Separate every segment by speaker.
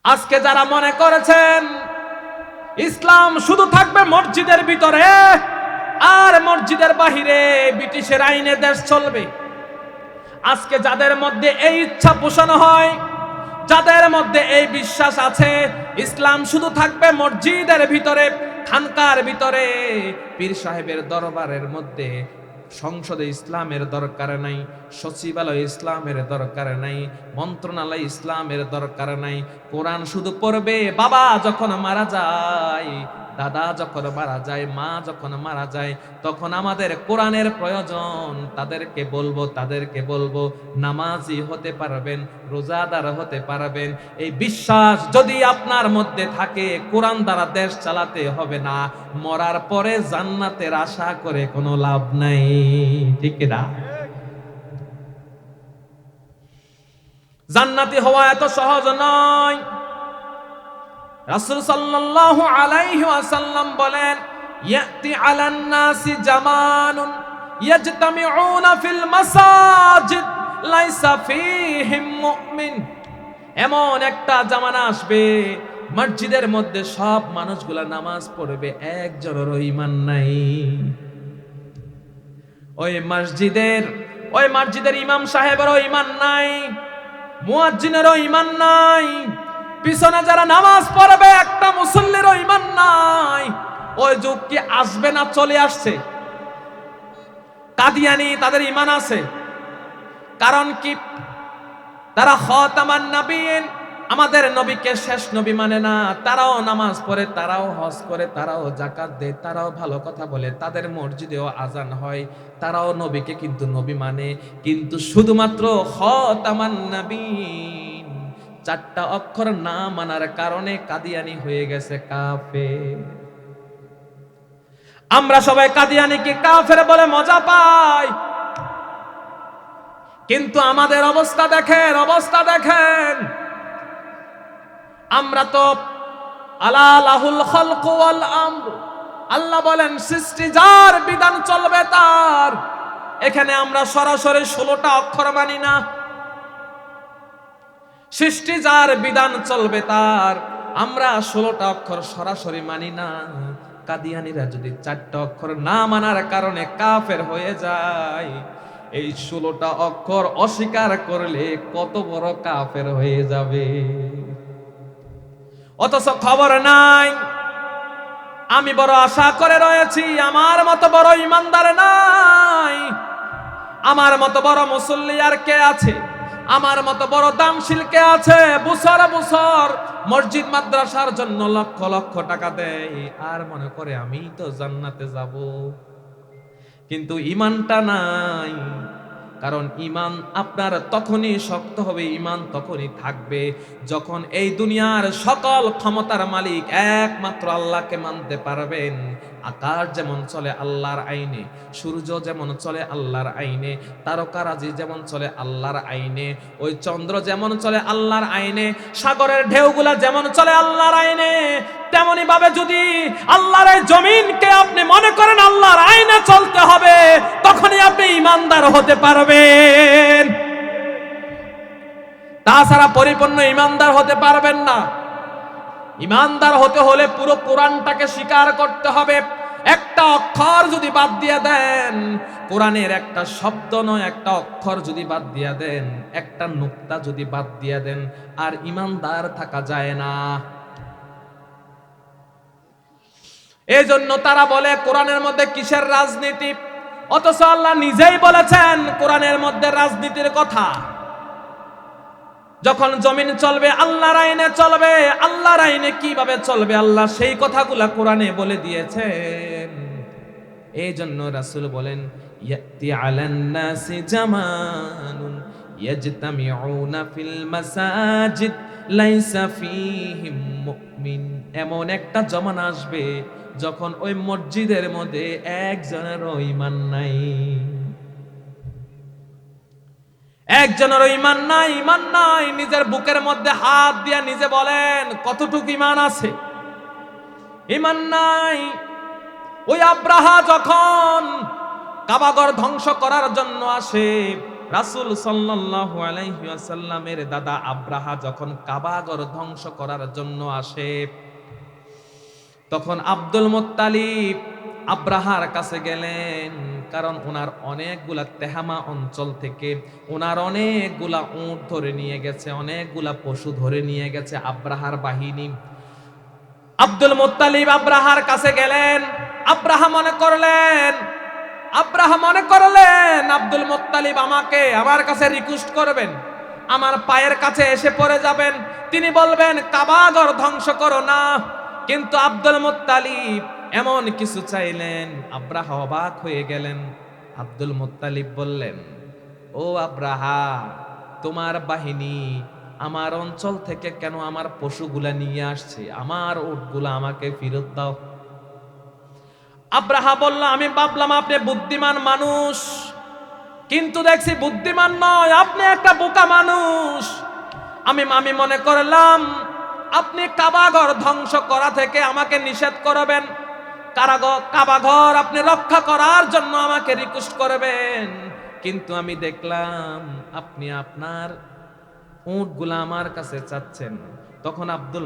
Speaker 1: আজকে যারা মনে করেছেন ইসলাম শুধু থাকবে মসজিদের ভিতরে আর মসজিদের বাহিরে ব্রিটিশের আইনে দেশ চলবে, আজকে যাদের মধ্যে এই ইচ্ছা পোষণ হয়, যাদের মধ্যে এই বিশ্বাস আছে ইসলাম শুধু থাকবে মসজিদের ভিতরে, খানকার ভিতরে, পীর সাহেবের দরবারের মধ্যে, সংসদে ইসলামের দরকার নাই, সচিবালয় ইসলামের দরকার নাই, মন্ত্রণালয় ইসলামের দরকার নাই, কোরআন শুধু পড়বে। বাবা যখন মারা যায়, দাদা যখন মারা যায়, মা যখন মারা যায়, তখন আমাদের কোরআনের প্রয়োজন। তাদেরকে বলবো নামাজি হতে পারবেন, রোজাদার হতে পারবেন। এই বিশ্বাস যদি আপনার মধ্যে থাকে, কোরআন দ্বারা দেশ চালাতে হবে না, মরার পরে জান্নাতের আশা করে কোনো লাভ নাই, ঠিক না? জান্নাতি হওয়া এত সহজ নয়। রাসূল সাল্লাল্লাহু আলাইহি ওয়াসাল্লাম বলেন, ইয়াতি আলান নাসি জামানুন ইয়াজতামিউনা ফিল মাসাজিদ লাইসা ফীহিম মুমিন। এমন একটা জামানা আসবে মসজিদের মধ্যে সব মানুষগুলা নামাজ পড়বে, একজনেরও ঈমান নাই। ওই মসজিদের ইমাম সাহেবেরও ঈমান নাই, মুয়াজ্জিনেরও ঈমান নাই, পিছনে যারা নামাজ পড়বে একটা মুসল্লিরও ঈমান নাই। ওই যুগ কি আসবে না চলে আসছে? কাদিয়ানি তাদের ঈমান আছে, কারণ কি? তারা খাতামান নবীন, আমাদের নবীকে শেষ নবী মানে না। তারাও নামাজ পড়ে, তারাও হজ করে, তারাও যাকাত দেয়, তারাও ভালো কথা বলে, তাদের মসজিদেও আজান হয়, তারাও নবীকে কিন্তু নবী মানে। কিন্তু শুধুমাত্র খাতামান নবীন চারটা অক্ষর না মানার কারণে কাদিয়ানি হয়ে গেছে কাফের। আমরা সবাই কাদিয়ানিকে কাফের বলে মজা পাই, কিন্তু আমাদের অবস্থা দেখেন। আমরা তো আলা লাহুল খালকু ওয়াল আমর, আল্লাহ বলেন সৃষ্টি যার, বিধান চলবে তার। এখানে আমরা সরাসরি 16টা অক্ষর মানি না। সৃষ্টি যার, বিধান চলবে তার, আমরা 16টা অক্ষর সরাসরি মানি না। কাদিয়ানিরা যদি 4টা অক্ষর না মানার কারণে কাফের হয়ে যায়, এই 16টা অক্ষর অস্বীকার করলে কত বড় কাফের হয়ে যাবে। অথচ খবর নাই। আমি বড় আশা করে রয়েছি, আমার মতো বড় ইমানদার নাই, আমার মতো বড় মুসল্লি আর কে আছে, আমার মতো বড় দানশীল কে আছে? বছর মসজিদ মাদ্রাসার জন্য লক্ষ লক্ষ টাকা দেয় আর মনে করে আমি তো জান্নাতে যাব, কিন্তু ঈমানটা নাই। কারণ ঈমান আপনার তখনই শক্ত হবে, ঈমান তখনই থাকবে যখন এই দুনিয়ার সকল ক্ষমতার মালিক একমাত্র আল্লাহকে মানতে পারবেন। আকাশ যেমন চলে আল্লাহর আইনে, সূর্য যেমন চলে আল্লাহর আইনে, তারকারাজি যেমন চলে আল্লাহর আইনে, ওই চন্দ্র যেমন চলে আল্লাহর আইনে, সাগরের ঢেউগুলা যেমন চলে আল্লাহর আইনে, তেমনি ভাবে যদি আল্লাহর এই জমিনকে আপনি মনে করেন আল্লাহর আইনে চলতে হবে, তখনই আপনি ঈমানদার হতে পারবেন। তাছাড়া পরিপূর্ণ ঈমানদার হতে পারবেন না। ঈমানদার হতে হলে পুরো কোরআনটাকে স্বীকার করতে হবে। একটা অক্ষর যদি বাদ দিয়ে দেন, কোরআনের একটা শব্দ নয় একটা অক্ষর যদি বাদ দিয়ে দেন, একটা নুক্তা যদি বাদ দিয়ে দেন, আর ঈমানদার থাকা যায় না। এই জন্য তারা বলে কোরআনের মধ্যে কিসের রাজনীতি, অথচ আল্লাহ নিজেই বলেছেন কোরআনের মধ্যে রাজনীতির কথা। যখন জমিন চলবে আল্লাহর আইনে চলবে, আল্লাহর আইনে কিভাবে চলবে আল্লাহ সেই কথাগুলা কোরআনে বলে দিয়েছেন। এই জন্য রাসূল বলেন, ইয়াতি আলান নাসি জামানুন ইয়াজতামিউনা ফিল মাসাজিদ লাইসা ফীহিম মুমিন। এমন একটা জমানা আসবে যখন ওই মসজিদের মধ্যে একজনেরও ঈমান নাই, একজনেরও ঈমান নাই। নিজের বুকের মধ্যে হাত দিয়ে নিজে বলেন কতটুকু ঈমান আছে? ঈমান নাই। ওই আব্রাহা যখন কাবাঘর ধ্বংস করার জন্য আসে, রাসূল সাল্লাল্লাহু আলাইহি ওয়াসাল্লামের দাদা আব্রাহা যখন কাবাঘর ধ্বংস করার জন্য আসে, তখন আব্দুল মুত্তালিব আব্রাহার কাছে গেলেন, কারণ ওনার অনেকগুলা তেহামা অঞ্চল থেকে ওনার অনেকগুলা উট ধরে নিয়ে গেছে, অনেকগুলা পশু ধরে নিয়ে গেছে আব্রাহার বাহিনী। আব্দুল মুত্তালিব আব্রাহার কাছে গেলেন। আব্রাহা মনে করলেন আব্দুল মুত্তালিব আমার কাছে রিকোয়েস্ট করবেন, আমার পায়ের কাছে এসে পড়ে যাবেন, তিনি বলবেন কাবাঘর ধ্বংস করো না। কিন্তু আব্দুল মুত্তালিব এমন কিছু চাইলেন, আব্রাহা অবাক হয়ে গেলেন। আব্দুল মুত্তালিব বললেন, ও আব্রাহা, তোমার বাহিনী আমার অঞ্চল থেকে কেন আমার পশুগুলা নিয়ে আসছে? আমার উটগুলা আমাকে ফেরত দাও। আব্রাহা বলল, আমি ভাবলাম আপনি বুদ্ধিমান মানুষ, কিন্তু দেখছি বুদ্ধিমান নয়, আপনি একটা বোকা মানুষ। আমি মনে করলাম আপনি কাবাঘর ধ্বংস করা থেকে আমাকে নিষেধ করবেন, কাবাঘর আপনি রক্ষা করার জন্য আমাকে রিকোয়েস্ট করবেন। কিন্তু আমি দেখলাম আপনি আপনার উটগুলা আমার কাছে চাচ্ছেন। তখন আব্দুল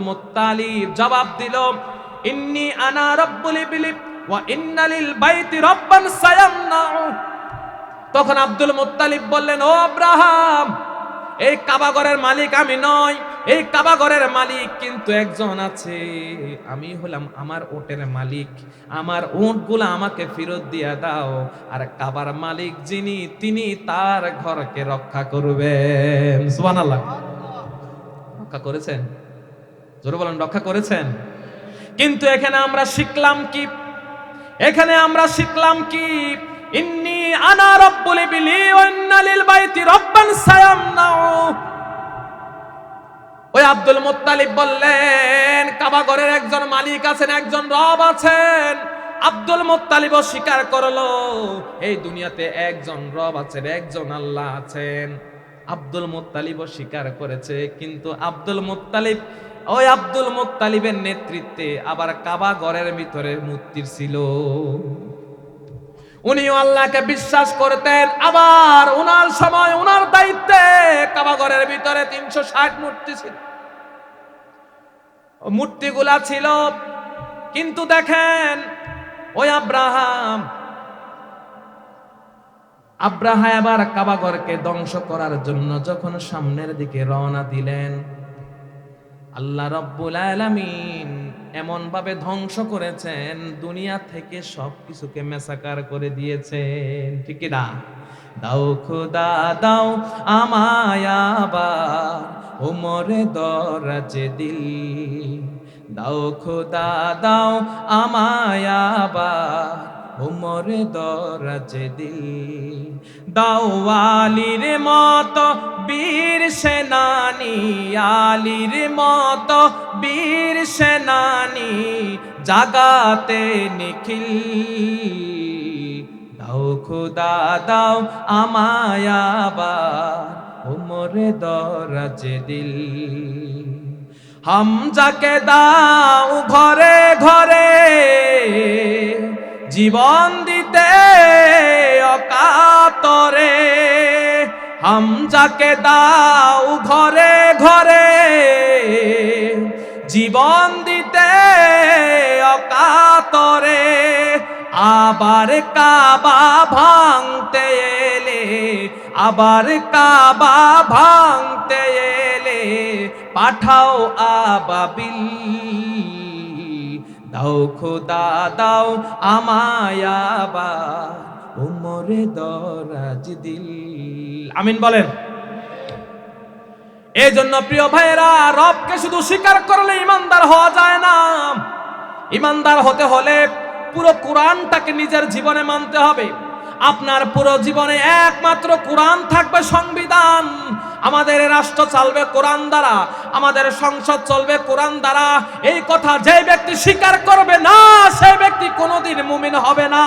Speaker 1: মুত্তালিব জবাব দিল, ইন্নী আনা রাব্বুল ইবলি ওয়া ইন্না লিল বাইতি রাব্বান সায়ামনাউ। তখন আব্দুল মুত্তালিব বললেন, ও আব্রাহাম, এই কাবাঘরের মালিক আমি নই, এই কাবাঘরের মালিক কিন্তু একজন আছে, আমি হলাম আমার উটের মালিক, আমার উটগুলা আমাকে ফেরত দিয়া দাও। আর কাবার মালিক যিনি, তিনি তার ঘরকে রক্ষা করবেন। সুবহানাল্লাহ। রক্ষা করেছেন? জোরে বলেন, রক্ষা করেছেন। কিন্তু এখানে আমরা শিখলাম কি? ইন্নী আনা রাব্বুল ইবলি ওয়া ইন্না লিল বাইতি রাব্বান সায়ামনাউ। ওই আব্দুল মুত্তালিব বললেন, কাবাঘরের একজন মালিক আছেন, একজন রব আছেন। আব্দুল মুত্তালিবও স্বীকার করলো, এই দুনিয়াতে একজন রব আছেন, একজন আল্লাহ আছেন। আব্দুল মুত্তালিবও স্বীকার করেছে। কিন্তু আব্দুল মুত্তালিবের নেতৃত্বে আবার কাবাঘরের ভিতরে মূর্তি ছিল। উনিও আল্লাহকে বিশ্বাস করতেন। আবার উনার সময়, উনার দায়িত্বে কাবাঘরের ভিতরে 360 মূর্তি ছিল, মূর্তিগুলা ছিল। কিন্তু দেখেন, ওই আব্রাহা এবার কাবাঘরকে ধ্বংস করার জন্য যখন সামনের দিকে রওনা দিলেন, আল্লাহ রাব্বুল আলামিন এমন ভাবে ধ্বংস করেছেন, দুনিয়া থেকে সবকিছুকে মেসাকার করে দিয়েছেন। ঠিক না? দাও খোদা দাও আমায় আবার ওমরে দরাজে দিল, দাও খোদা দাও আমায় আবার ওমরে দরাজে দিল, দাও আলীর মতো বীর সেনানি, আলীর মতো বীর সেনানি জাগাতে নিখিল, দাও খোদা দাও আমায় আবার ওমরে দরাজে দিল, হামজাকে দাও ঘরে ঘরে জীবন দিতে অকাতরে, হামজাকে দাও ঘরে ঘরে জীবন দিতে অকাতরে, আবার কাবা ভাঙতে এলে, আবার কাবা ভাঙতে এলে পাঠাও আবাবিল, দাও খোদা দাও আমায় আবার ওমরে দরাজ দিল। আমিন বলেন। এই জন্য প্রিয় ভাইয়েরা, রবকে শুধু স্বীকার করলে ইমানদার হওয়া যায় না। ইমানদার হতে হলে পুরো কোরআনটাকে নিজের জীবনে মানতে হবে। আপনার পুরো জীবনে একমাত্র কোরআন থাকবে সংবিধান। আমাদের রাষ্ট্র চলবে কোরআন দ্বারা, আমাদের সংসদ চলবে কোরআন দ্বারা। এই কথা যে ব্যক্তি স্বীকার করবে না, সেই ব্যক্তি কোনোদিন মুমিন হবে না।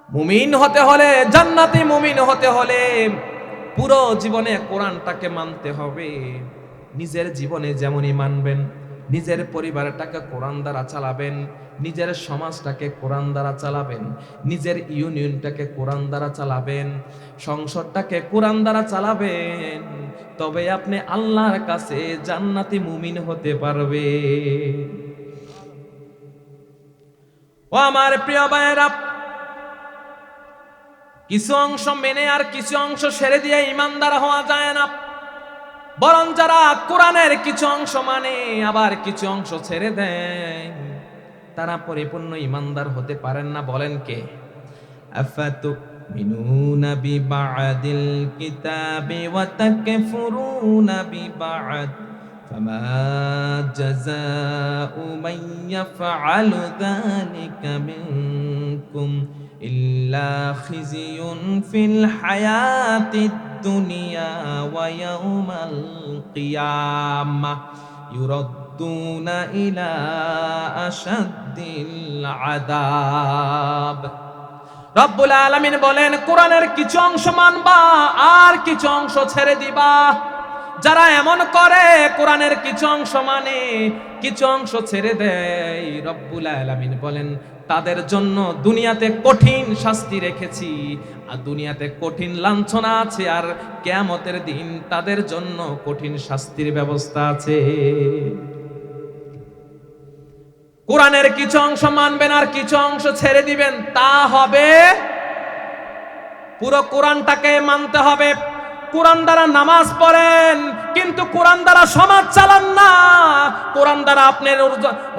Speaker 1: মুমিন হতে হলে, জান্নাতি মুমিন হতে হলে পুরো জীবনে কোরআনটাকে মানতে হবে। নিজের জীবনে যেমনই মানবেন, নিজের পরিবারটাকে কোরআন দ্বারা চালাবেন, নিজের সমাজটাকে কোরআন দ্বারা চালাবেন, নিজের ইউনিয়নটাকে কোরআন দ্বারা চালাবেন, সংসদটাকে কোরআন দ্বারা চালাবেন, তবে আপনি আল্লাহর কাছে জান্নাতি মুমিন হতে পারবে। ও আমার প্রিয় ভাইয়েরা, কিছু অংশ মেনে আর কিছু অংশ ছেড়ে দিয়ে ইমানদার হওয়া যায় না। বরং যারা কোরআনের কিছু অংশ মানে আবার কিছু অংশ ছেড়ে দেয়, তারা পরিপূর্ণ ইমানদার হতে পারেন না। বলেন কে? আফাতুমিনুনা বিবাদিল কিতাবি ওয়া তাকফুরুনা বিবাদ ফামা জাযাউ মান ইয়াফআলু যালিকা মিনকুম ইল্লা খিজিয়ুন ফিল হায়াতিদ দুনিয়া ওয়া ইয়াউমাল কিয়ামাহ ইউরাদ্দুনা ইলা আশাদ্দিল আযাব। রব্বুল আলামিন বলেন, কোরআনের কিছু অংশ মানবা আর কিছু অংশ ছেড়ে দিবা। যারা এমন করে, কোরআনের কিছু অংশ মানে কিছু অংশ ছেড়ে দেয়, রব্বুল আলামিন বলেন তাদের জন্য দুনিয়াতে কঠিন শাস্তি রেখেছি, আর দুনিয়াতে কঠিন লাঞ্ছনা আছে, আর কিয়ামতের দিন তাদের জন্য কঠিন শাস্তির ব্যবস্থা আছে। কোরআনের কিছু অংশ মানবেন আর কিছু অংশ ছেড়ে দিবেন, তা হবে পুরো কোরআনটাকে মানতে হবে। কোরআন দ্বারা নামাজ পড়েন, কিন্তু কোরআন দ্বারা সমাজ চালান না। কোরআন দ্বারা আপনি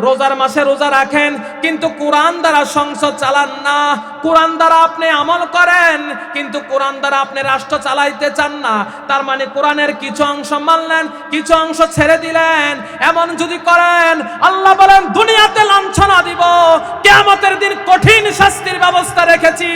Speaker 1: রোজার মাসে রোজা রাখেন, কিন্তু কোরআন দ্বারা সংসদ চালান না। কোরআন দ্বারা আপনি আমল করেন, কিন্তু কোরআন দ্বারা আপনি রাষ্ট্র চালাইতে চান না। তার মানে কোরআনের কিছু অংশ মানলেন, কিছু অংশ ছেড়ে দিলেন। এমন যদি করেন, আল্লাহ বলেন দুনিয়াতে লাঞ্ছনা দিব, কিয়ামতের দিন কঠিন শাস্তির ব্যবস্থা রেখেছি।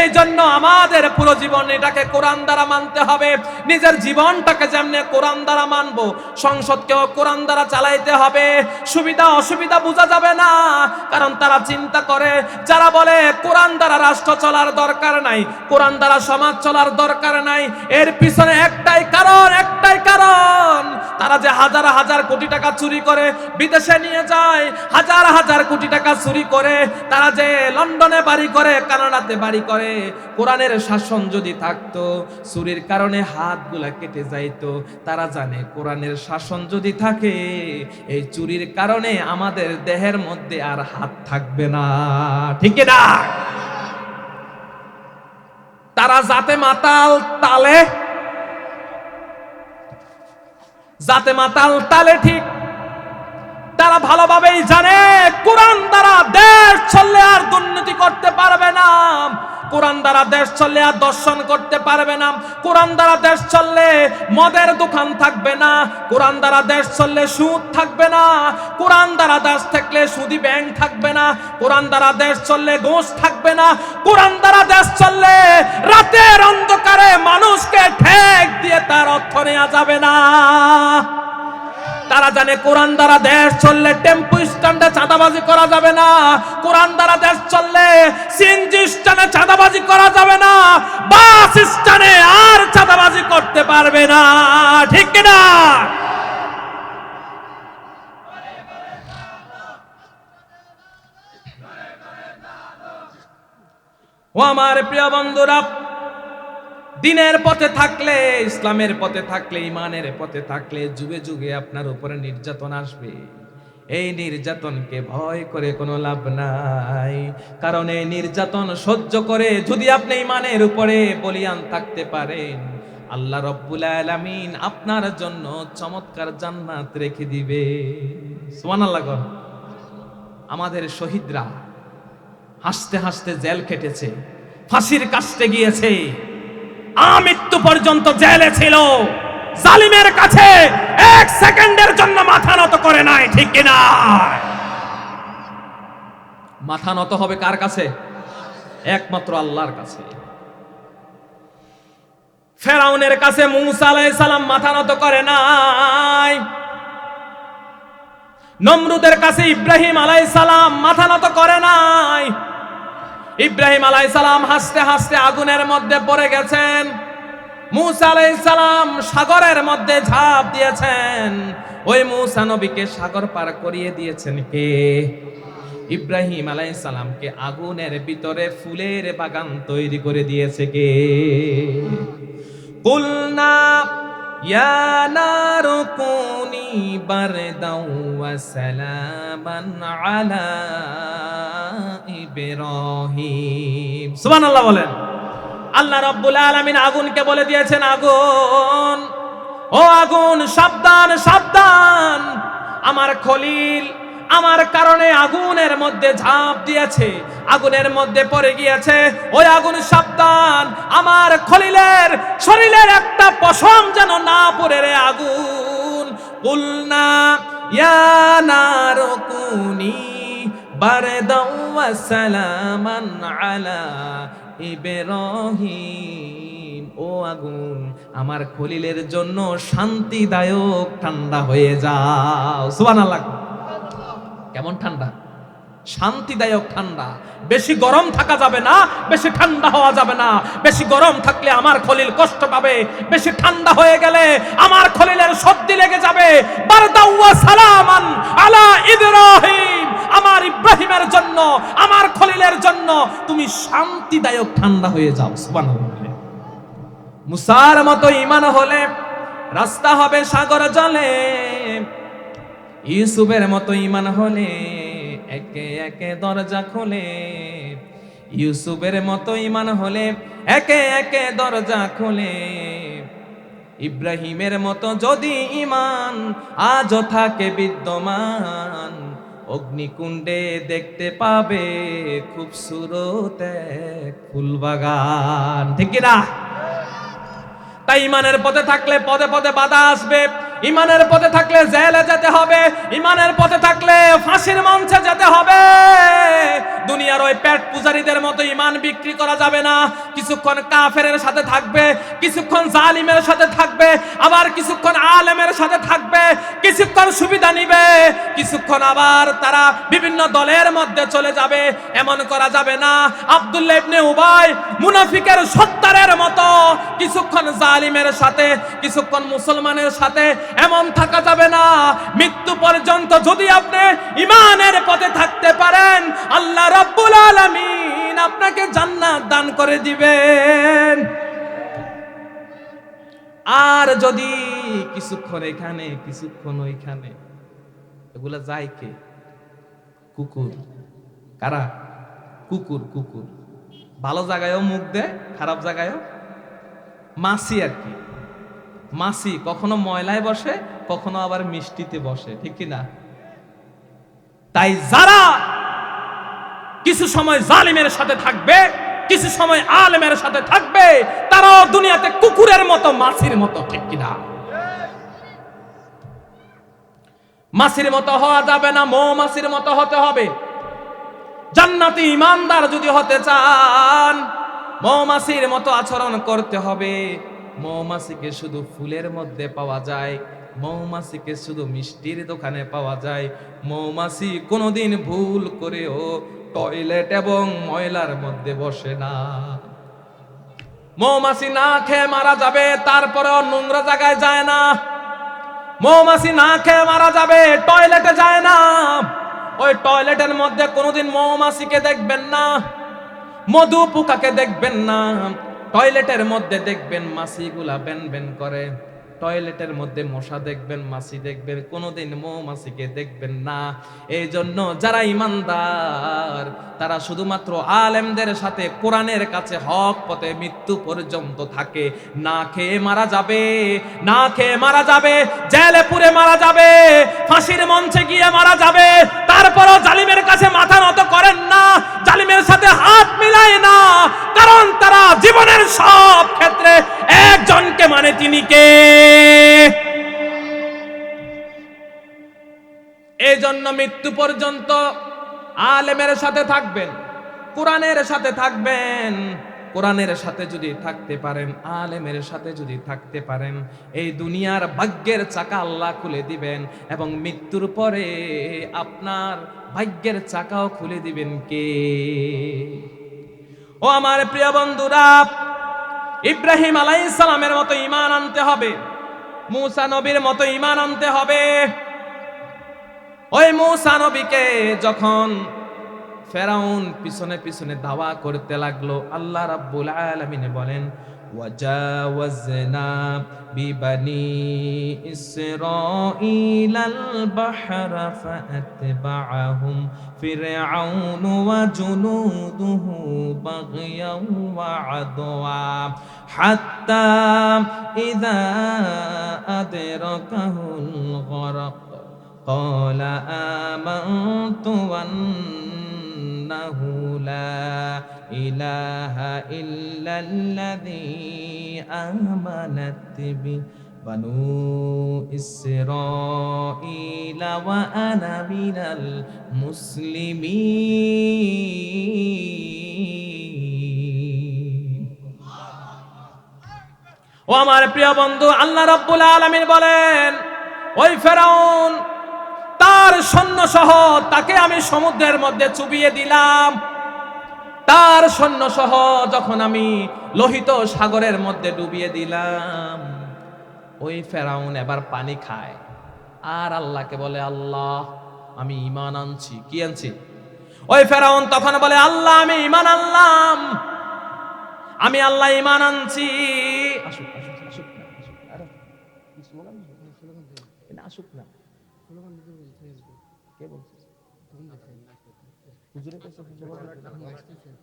Speaker 1: এই জন্য আমাদের পুরো জীবন এটাকে কোরআন দ্বারা মানতে হবে। নিজের জীবনটাকে যেমনি কোরআন দ্বারা মানবো, সংসদকেও কোরআন দ্বারা চালাইতে হবে। সুবিধা অসুবিধা বোঝা যাবে না, কারণ তারা চিন্তা করে, যারা বলে কোরআন দ্বারা রাষ্ট্র চলার দরকার নাই, কোরআন দ্বারা সমাজ চলার দরকার নাই, এর পিছনে একটাই কারণ, তারা যে হাজার হাজার কোটি টাকা চুরি করে বিদেশে নিয়ে যায়, হাজার হাজার কোটি টাকা চুরি করে তারা যে লন্ডনে বাড়ি করে, কানাডাতে বাড়ি করে। কোরআনের শাসন যদি থাকতো, চুরির কারণে হাতগুলা কেটে যাইতো। তারা জানে কোরআনের শাসন যদি থাকে, এই চুরির কারণে আমাদের দেহের মধ্যে আর হাত থাকবে না, ঠিক না? তারা জাতে মাতাল তালে ঠিক, তারা ভালোভাবেই জানে কোরআন দ্বারা দেশ চললে আর দুর্নীতি করতে পারবে না, কোরআন দ্বারা দেশ চললে আর দর্শন করতে পারবে না, কোরআন দ্বারা দেশ চললে মদের দোকান থাকবে না, কোরআন দ্বারা দেশ চললে সুদ থাকবে না, কোরআন দ্বারা দেশ থাকলে সুদি ব্যাংক থাকবে না, কোরআন দ্বারা দেশ চললে ঘুষ থাকবে না, কোরআন দ্বারা দেশ চললে রাতের অন্ধকারে মানুষকে ঠেক দিয়ে তার অর্থ নেওয়া যাবে না। তারা জানে কোরআন দ্বারা দেশ চললে টেম্পো স্ট্যান্ডে চাঁদাবাজি করা যাবে না, কোরআন দ্বারা দেশ চললে সিএনজি স্ট্যান্ডে চাঁদাবাজি করা যাবে না, বাস স্ট্যান্ডে আর চাঁদাবাজি করতে পারবে না, ঠিক কিনা? ও আমার প্রিয় বন্ধুরা, দিনের পথে থাকলে, ইসলামের পথে থাকলে, ইমানের পথে থাকলে যুগে যুগে আপনার উপরে নির্যাতন আসবে। এই নির্যাতনকে ভয় করে কোনো লাভ নাই, কারণ এই নির্যাতন সহ্য করে যদি আপনি ইমানের উপরে বলিয়ান থাকতে পারেন, আল্লাহ রব্বুল আলামিন আপনার জন্য চমৎকার জান্নাত রেখে দিবে। সুবহানাল্লাহ। আমাদের শহীদরা হাসতে হাসতে জেল কেটেছে, ফাঁসির কাস্টে গিয়েছে, আমৃত্যু পর্যন্ত জেলে ছিল, জালিমের কাছে এক সেকেন্ডের জন্য মাথা নত করে নাই, ঠিক কিনা? মাথা নত হবে কার কাছে? একমাত্র আল্লাহর কাছে। ফেরাউনের কাছে মূসা আলাইহিস সালাম মাথা নত করে নাই, নমরুদের কাছে ইব্রাহিম আলাইহিস সালাম মাথা নত করে নাই। ইব্রাহিম আলাইহিস সালাম হাসতে হাসতে আগুনের মধ্যে পড়ে গেছেন, মূসা আলাইহিস সালাম সাগরের মধ্যে ঝাঁপ দিয়েছেন, ওই মূসা নবীকে সাগর পার করিয়ে দিয়েছেন কে? ইব্রাহিম আলাইহিস সালামকে আগুনের ভিতরে ফুলের বাগান তৈরি করে দিয়েছে কে? কুলনা ইয়া নারু কুনি বারদাও ওয়া সালামান আলা ইব্রাহিম। সুবহানাল্লাহ বলেন। আল্লাহ রাব্বুল আলামিন আগুনকে বলে দিয়েছেন, আগুন, ও আগুন, সাবধান সাবধান, আমার খলিল আমার কারণে আগুনের মধ্যে ঝাঁপ দিয়েছে, আগুনের মধ্যে পড়ে গিয়েছে, ওই আগুন সাবধান, আমার খলিলের শরীরের একটা পশম যেন না পড়ে রে আগুন। কুলনা ইয়া নারু কুনি বারদাও ওয়া সালামান আলা ইব্রাহিম, ও আগুন আমার খলিলের জন্য শান্তিদায়ক ঠান্ডা হয়ে যাও। সুবহানাল্লাহ। কেমন ঠান্ডা? শান্তিদায়ক ঠান্ডা। বেশি গরম থাকা যাবে না, বেশি ঠান্ডা হওয়া যাবে না। বেশি গরম থাকলে আমার খলিল কষ্ট পাবে, বেশি ঠান্ডা হয়ে গেলে আমার খলিলের সর্দি লেগে যাবে। বারদাও ওয়া সালামান আলা ইব্রাহিম, আমার ইব্রাহিমের জন্য, আমার খলিলের জন্য তুমি শান্তিদায়ক ঠান্ডা হয়ে যাও। সুবহানাল্লাহ। মুসার মতো ঈমান হলে রাস্তা হবে সাগর জলে, ইউসুফের মতো ঈমান হলে একে একে দরজা খোলে, ইউসুফের মতো ঈমান হলে একে একে দরজা খোলে। ইব্রাহিমের মতো যদি ঈমান আজও থাকে বিদ্যমান, অগ্নিকুণ্ডে দেখতে পাবে খুবসুরত এক ফুলবাগান। ঠিক কি না? তাই ঈমানের পথে থাকলে পদে পদে বাধা আসবে, ঈমানের পথে থাকলে জেলে যেতে হবে, ঈমানের পথে থাকলে ফাঁসির মঞ্চে যেতে হবে। দুনিয়ার ওই পেট পূজারীদের মতো ঈমান বিক্রি করা যাবে না। কিছুক্ষণ কাফেরের সাথে থাকবে, কিছুক্ষণ জালিমের সাথে থাকবে, আবার কিছুক্ষণ আলেমের সাথে থাকবে, কিছুক্ষণ সুবিধা নিবে, কিছুক্ষণ আবার তারা বিভিন্ন দলের মধ্যে চলে যাবে। এমন করা যাবে না। আব্দুল্লাহ ইবনে উবাই মুনাফিকের সত্তারের মতো কিছুক্ষণ জালিমের সাথে, কিছুক্ষণ মুসলমানের সাথে এমন থাকা যাবে না। মৃত্যু পর্যন্ত যদি আপনি ঈমানের পথে থাকতে পারেন, আল্লাহ রাব্বুল আলামিন আপনাকে জান্নাত দান করে দিবেন। আর যদি কিছুক্ষণ এখানে কিছুক্ষণ ওইখানে, এগুলা যায় কে? কুকুর। কারা? কুকুর। কুকুর ভালো জায়গায়ও মুখ দেয়, খারাপ জায়গায়ও। মাছি আর কি, মাছি কখনো ময়লায় বসে, কখনো আবার মিষ্টিতে বসে। ঠিক কি না? তাই যারা কিছু সময় জালিমের সাথে থাকবে, কিছু সময় আলেমের সাথে থাকবে, তারাও দুনিয়াতে কুকুরের মতো, মাছির মতো। ঠিক কি না? মাছির মতো হওয়া যাবে না, মৌমাছির মতো হতে হবে। জান্নাতি ঈমানদার যদি হতে চান, মৌমাছির মতো আচরণ করতে হবে। মৌমাছিকে শুধু ফুলের মধ্যে পাওয়া যায়, মৌমাছিকে শুধু মিষ্টির দোকানে পাওয়া যায়। মৌমাছি কোনোদিন ভুল করেও টয়লেট এবং ময়লার মধ্যে বসে না। মৌমাছি না খেয়ে মারা যাবে, তারপরেও নোংরা জায়গায় যায় না। মৌমাছি না খেয়ে মারা যাবে, টয়লেটে যায় না। ওই টয়লেটের মধ্যে কোনোদিন মৌমাছিকে দেখবেন না, মধু পোকাকে দেখবেন না। টয়লেটের মধ্যে দেখবেন মাছিগুলা বেন বেন করে, টয়লেটের মধ্যে মশা দেখবেন, মাছি দেখবেন, কোনোদিন মৌমাছিকে দেখবেন না। এই জন্য যারা ঈমানদার তারা শুধুমাত্র আলেমদের সাথে কোরআনের কাছে হক পথে মৃত্যু পর্যন্ত থাকে। না খেয়ে মারা যাবে, না খেয়ে মারা যাবে, জেলে পুরে মারা যাবে, ফাঁসির মঞ্চে গিয়ে মারা যাবে, তারপরও জালিমের কাছে মাথা নত করেন না, জালিমের সাথে হাত মিলায় না। কারণ তারা জীবনের সব ক্ষেত্রে একজনকে মানে, তিনি কে? এই জন্য মৃত্যু পর্যন্ত আলেমের সাথে থাকবেন, কোরআনের সাথে থাকবেন। কোরআনের সাথে যদি থাকতে পারেন, আলেমের সাথে যদি থাকতে পারেন, এই দুনিয়ার ভাগ্যের চাকা আল্লাহ খুলে দিবেন, এবং মৃত্যুর পরে আপনার ভাগ্যের চাকাও খুলে দিবেন কে? ও আমার প্রিয় বন্ধুরা, ইব্রাহিম আলাইহিস সালামের মতো ঈমান আনতে হবে, মূসা নবীর মতো ঈমান আনতে হবে। ওই মূসা নবীকে যখন ফেরাউন পিছনে পিছনে দাওয়া করতে লাগলো, আল্লাহ রাব্বুল আলামিন বলেন ওয়াজাওয়াজনা বিবানি ইসরাঈলাল বাহরা ফাআতবাআহুম ফিরআউন ওয়া জুনুদুহু বাগয়াও ওয়া আদওয়া হাত্তা ইযা আদরাকাহুল গরক قال آمنت أنه لا إله إلا الذي آمنت به بنو إسرائيل وأنا من المسلمين। ও আমার প্রিয় বন্ধু, আল্লাহ রাব্বুল আলামিন বলেন ওই ফেরাউন তার সৈন্য সহ তাকে আমি সমুদ্রের মধ্যে চুবিয়ে দিলাম। তার সৈন্য সহ যখন আমি লোহিত সাগরের মধ্যে ডুবিয়ে দিলাম, ওই ফেরাউন এবার পানি খায় আর আল্লাহকে বলে আল্লাহ আমি ঈমান আনছি। কি আনছি? ওই ফেরাউন তখন বলে আল্লাহ আমি ঈমান আনলাম, আমি আল্লাহ ঈমান আনছি। আসুক আসুক আসুক না, আসুক আরে কি স্লোগান এটা আসুক না। কে বলছিস? হুজুরে কইছে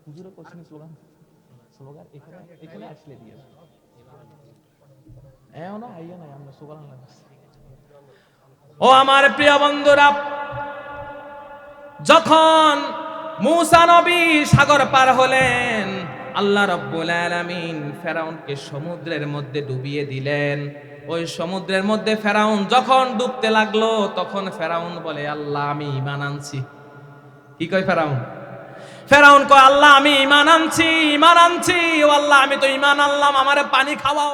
Speaker 1: হুজুরে কইছে স্লোগান স্লোগান এখানে আসলে দিয়ে এও না আইয়া না আমরা স্লোগান লাগাচ্ছি। ও আমার প্রিয় বন্ধুরা, যখন মূসা নবী সাগর পার হলেন, আল্লাহ রাব্বুল আলামিন ফেরাউনকে সমুদ্রের মধ্যে ডুবিয়ে দিলেন। ওই সমুদ্রের মধ্যে ফেরাউন যখন ডুবতে লাগলো, তখন ফেরাউন বলে আল্লাহ আমি ঈমান আনছি। কি কয় ফেরাউন? ফেরাউন কয় আল্লাহ আমি ঈমান আনছি, ঈমান আনছি। ও আল্লাহ আমি তো ঈমান আনলাম, আমারে পানি খাওয়াও।